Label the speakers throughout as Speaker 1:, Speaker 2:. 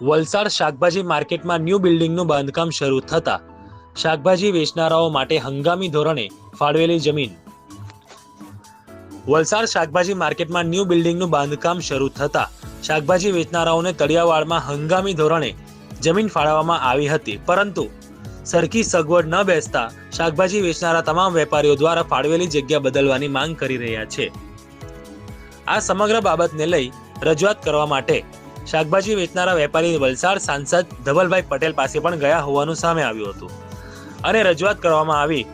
Speaker 1: વલસાડ શાકભાજી માર્કેટમાં ન્યૂ બિલ્ડિંગનું બાંધકામ શરૂ થતા શાકભાજી વેચનારાઓ માટે હંગામી ધોરણે ફાળવેલી જમીન. વલસાડ શાકભાજી માર્કેટમાં ન્યૂ બિલ્ડિંગનું બાંધકામ શરૂ થતા શાકભાજી વેચનારાઓને તળિયાવાડમાં હંગામી ધોરણે જમીન ફાળવવામાં આવી હતી, પરંતુ સરખી સગવડ ન બેસતા શાકભાજી વેચનારા તમામ વેપારીઓ દ્વારા ફાળવેલી જગ્યા બદલવાની માંગ કરી રહ્યા છે. આ સમગ્ર બાબતને લઈ રજૂઆત કરવા માટે શાકભાજી વેચનારા વેપારી વલસાડ સાંસદ ધવલભાઈ પટેલ પાસે પણ ગયા હોવાનું સામે આવ્યું હતું અને રજૂઆત કરવામાં આવી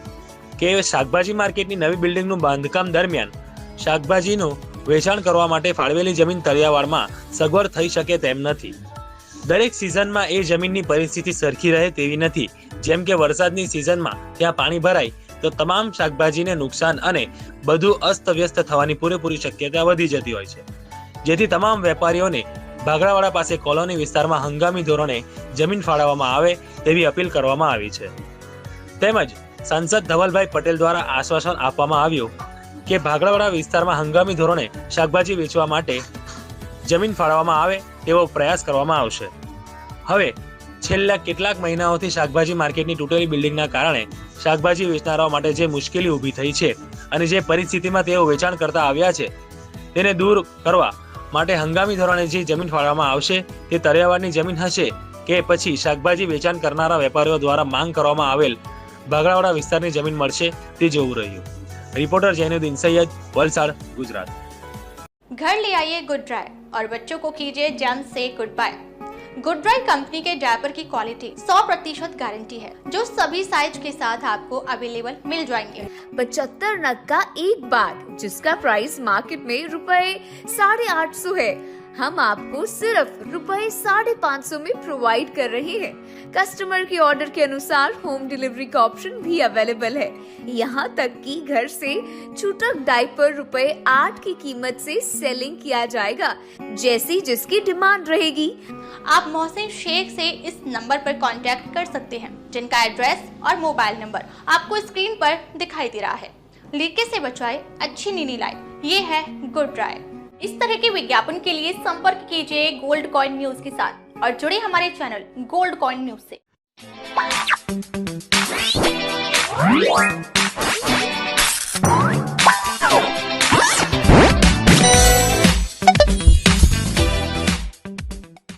Speaker 1: કે શાકભાજી માર્કેટની નવી બિલ્ડિંગનું બાંધકામ દરમિયાન શાકભાજીનું વેચાણ કરવા માટે ફાળવેલી જમીન તળિયાવાડમાં સગવડ થઈ શકે તેમ નથી. દરેક સિઝનમાં એ જમીનની પરિસ્થિતિ સરખી રહે તેવી નથી. જેમ કે વરસાદની સિઝનમાં ત્યાં પાણી ભરાય તો તમામ શાકભાજીને નુકસાન અને બધું અસ્તવ્યસ્ત થવાની પૂરેપૂરી શક્યતા વધી જતી હોય છે, જેથી તમામ વેપારીઓને ભાગડાવાડા પાસે કોલોની વિસ્તારમાં હંગામી ધોરણે જમીન ફાળવવામાં આવે તેવી અપીલ કરવામાં આવી છે. તેમજ સાંસદ ધવલભાઈ પટેલ દ્વારા આશ્વાસન આપવામાં આવ્યું કે ભાગડાવાડા વિસ્તારમાં હંગામી ધોરણે શાકભાજી વેચવા માટે જમીન ફાળવવામાં આવે તેવો પ્રયાસ કરવામાં આવશે. હવે છેલ્લા કેટલાક મહિનાઓથી શાકભાજી માર્કેટની તૂટેલી બિલ્ડિંગના કારણે શાકભાજી વેચનારાઓ માટે જે મુશ્કેલી ઊભી થઈ છે અને જે પરિસ્થિતિમાં તેઓ વેચાણ કરતા આવ્યા છે તેને દૂર કરવા માટે હંગામી ધોરણે જે જમીન ફાળવવામાં આવશે તે તળિયાવાડની જમીન હશે કે પછી શાકભાજી વેચાણ કરનારા વેપારીઓ દ્વારા માંગ કરવામાં આવેલ ભાગડાવાડા વિસ્તારની જમીન મળશે તે જોવું રહ્યું. रिपोर्टर जैनुद्दीन सैयद, वलसाड़, गुजरात।
Speaker 2: घर ले आइए गुड ड्राई और बच्चों को कीजिए जम से good bye. Good dry company के डायपर की क्वालिटी 100% गारंटी है, जो सभी साइज के साथ आपको अवेलेबल मिल जाएंगे।
Speaker 3: 75 नग का एक बैग, जिसका प्राइस मार्केट में ₹850 है, हम आपको सिर्फ ₹550 में प्रोवाइड कर रहे हैं। कस्टमर के ऑर्डर के अनुसार होम डिलीवरी का ऑप्शन भी अवेलेबल है। यहाँ तक कि घर से छूटक डायपर ₹8 की कीमत से सेलिंग किया जाएगा, जैसी जिसकी डिमांड रहेगी।
Speaker 2: आप मोहसिन शेख से इस नंबर पर कांटेक्ट कर सकते हैं, जिनका एड्रेस और मोबाइल नंबर आपको स्क्रीन पर दिखाई दे रहा है। लीकेज से बचाए अच्छी नींद लाए, ये है गुड ड्राई। इस तरह के विज्ञापन के लिए संपर्क कीजिए गोल्ड कॉइन न्यूज के साथ और जुड़े हमारे चैनल गोल्ड कॉइन न्यूज से।